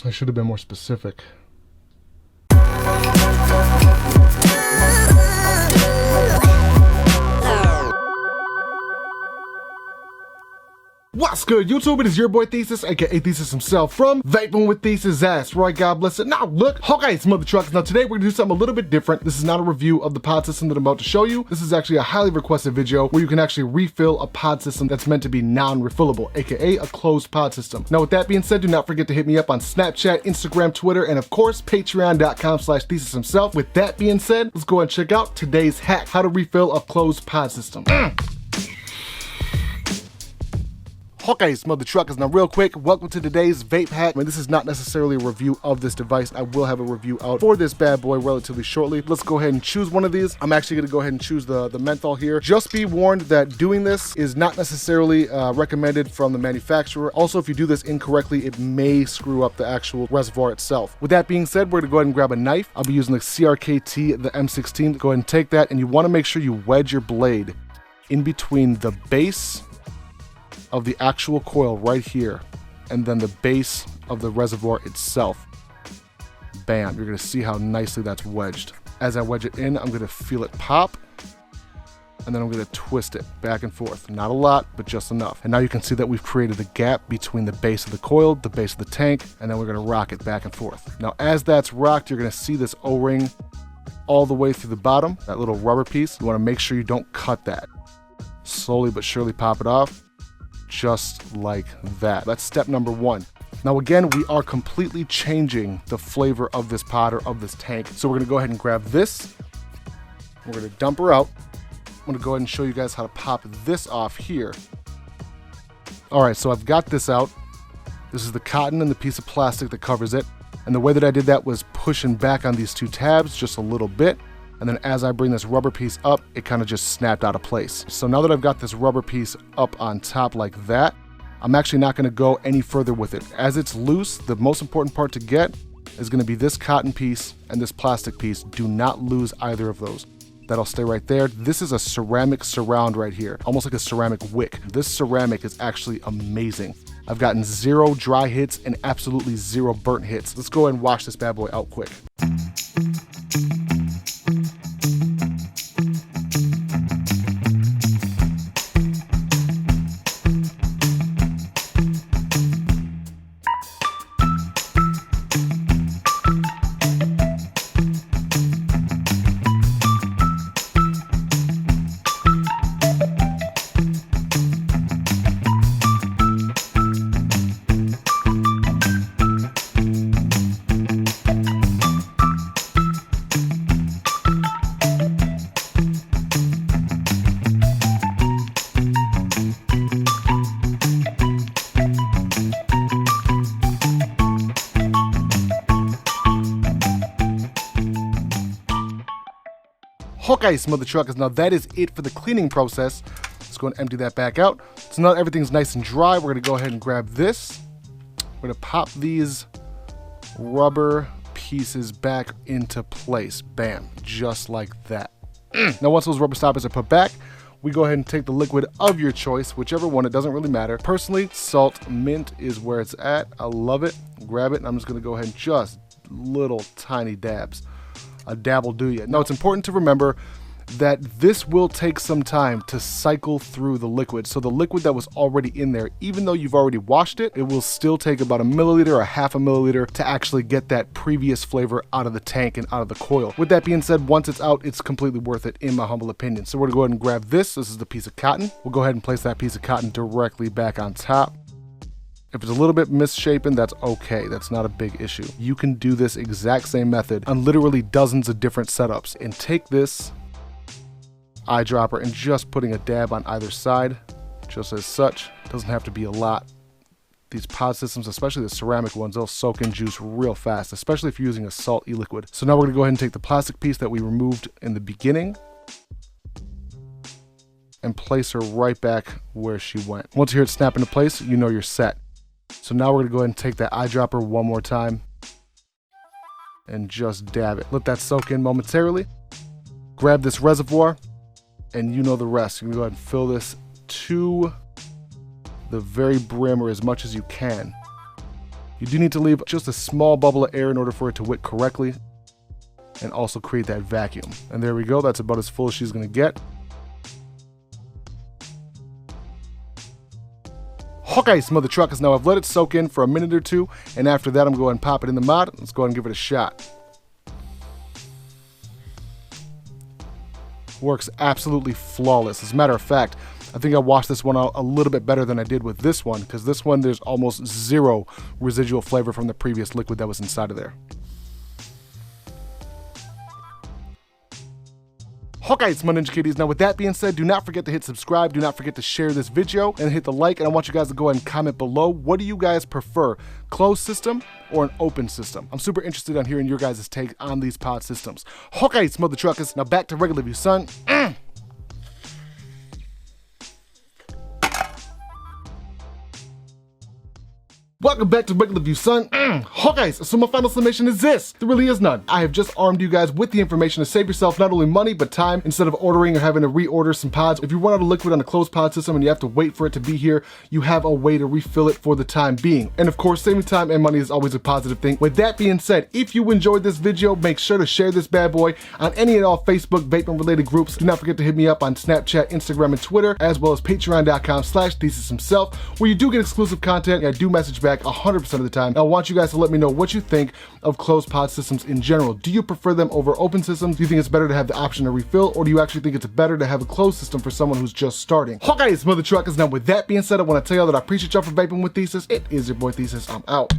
I should have been more specific. What's good, YouTube? It is your boy Thesis, aka Thesis himself, from Vaping with Thesis ass. Right, God bless it. Now look, okay, some other trucks. Now today we're gonna do something a little bit different. This is not a review of the pod system that I'm about to show you. This is actually a highly requested video where you can actually refill a pod system that's meant to be non-refillable, aka a closed pod system. Now with that being said, do not forget to hit me up on Snapchat, Instagram, Twitter, and of course, patreon.com/ThesisHimself. With that being said, let's go ahead and check out today's hack, how to refill a closed pod system. Okay, mother truckers. Now real quick, welcome to today's vape hack. I mean, this is not necessarily a review of this device. I will have a review out for this bad boy relatively shortly. Let's go ahead and choose one of these. I'm actually gonna go ahead and choose the menthol here. Just be warned that doing this is not necessarily recommended from the manufacturer. Also, if you do this incorrectly, it may screw up the actual reservoir itself. With that being said, we're gonna go ahead and grab a knife. I'll be using the CRKT, the M16. Go ahead and take that, and you wanna make sure you wedge your blade in between the base of the actual coil right here and then the base of the reservoir itself. Bam, you're gonna see how nicely that's wedged. As I wedge it in, I'm gonna feel it pop, and then I'm gonna twist it back and forth. Not a lot, but just enough. And now you can see that we've created a gap between the base of the coil, the base of the tank, and then we're gonna rock it back and forth. Now as that's rocked, you're gonna see this O-ring all the way through the bottom, that little rubber piece. You wanna make sure you don't cut that. Slowly but surely pop it off. Just like that. That's step number one. Now again, we are completely changing the flavor of this pod or of this tank. So we're gonna go ahead and grab this. We're gonna dump her out. I'm gonna go ahead and show you guys how to pop this off here. All right, so I've got this out. This is the cotton and the piece of plastic that covers it. And the way that I did that was pushing back on these two tabs just a little bit. And then as I bring this rubber piece up, it kind of just snapped out of place. So now that I've got this rubber piece up on top like that, I'm actually not gonna go any further with it. As it's loose, the most important part to get is gonna be this cotton piece and this plastic piece. Do not lose either of those. That'll stay right there. This is a ceramic surround right here, almost like a ceramic wick. This ceramic is actually amazing. I've gotten 0 dry hits and absolutely 0 burnt hits. Let's go ahead and wash this bad boy out quick. Okay, mother truckers, now that is it for the cleaning process. Let's go and empty that back out. So now everything's nice and dry, we're gonna go ahead and grab this. We're gonna pop these rubber pieces back into place. Bam, just like that. Now once those rubber stoppers are put back, we go ahead and take the liquid of your choice, whichever one, it doesn't really matter. Personally, salt mint is where it's at. I love it. Grab it, and I'm just gonna go ahead and just little tiny dabs. A dab will do you. Now it's important to remember that this will take some time to cycle through the liquid. So the liquid that was already in there, even though you've already washed it, it will still take about a milliliter or half a milliliter to actually get that previous flavor out of the tank and out of the coil. With that being said, once it's out, it's completely worth it in my humble opinion. So we're gonna go ahead and grab this. This is the piece of cotton. We'll go ahead and place that piece of cotton directly back on top. If it's a little bit misshapen, that's okay. That's not a big issue. You can do this exact same method on literally dozens of different setups. And take this eyedropper and just putting a dab on either side, just as such. Doesn't have to be a lot. These pod systems, especially the ceramic ones, they'll soak in juice real fast, especially if you're using a salt e-liquid. So now we're gonna go ahead and take the plastic piece that we removed in the beginning and place her right back where she went. Once you hear it snap into place, you know you're set. So now we're gonna go ahead and take that eyedropper one more time and just dab it. Let that soak in momentarily. Grab this reservoir and you know the rest. You're gonna go ahead and fill this to the very brim or as much as you can. You do need to leave just a small bubble of air in order for it to wick correctly and also create that vacuum. And there we go, that's about as full as she's gonna get. Okay, smell the truckers. Now I've let it soak in for a minute or two, and after that I'm going to pop it in the mod. Let's go ahead and give it a shot. Works absolutely flawless. As a matter of fact, I think I washed this one out a little bit better than I did with this one, because this one there's almost zero residual flavor from the previous liquid that was inside of there. Okay, it's my Ninja Kitties. Now with that being said, do not forget to hit subscribe, do not forget to share this video, and hit the like, and I want you guys to go ahead and comment below. What do you guys prefer, closed system or an open system? I'm super interested on hearing your guys' take on these pod systems. Okay, smell the truckers. Now back to regular view, son. Welcome back to Regular View, son. Okay, so my final summation is this. There really is none. I have just armed you guys with the information to save yourself not only money, but time, instead of ordering or having to reorder some pods. If you run out of liquid on a closed pod system and you have to wait for it to be here, you have a way to refill it for the time being. And of course, saving time and money is always a positive thing. With that being said, if you enjoyed this video, make sure to share this bad boy on any and all Facebook vaping related groups. Do not forget to hit me up on Snapchat, Instagram, and Twitter, as well as patreon.com/ThesisHimself, where you do get exclusive content. And I do message back 100% of the time. I want you guys to let me know what you think of closed pod systems in general. Do you prefer them over open systems? Do you think it's better to have the option to refill, or do you actually think it's better to have a closed system for someone who's just starting? Okay, it's Mother Truckers. Now with that being said, I want to tell y'all that I appreciate y'all for vaping with Thesis. It is your boy Thesis. I'm out.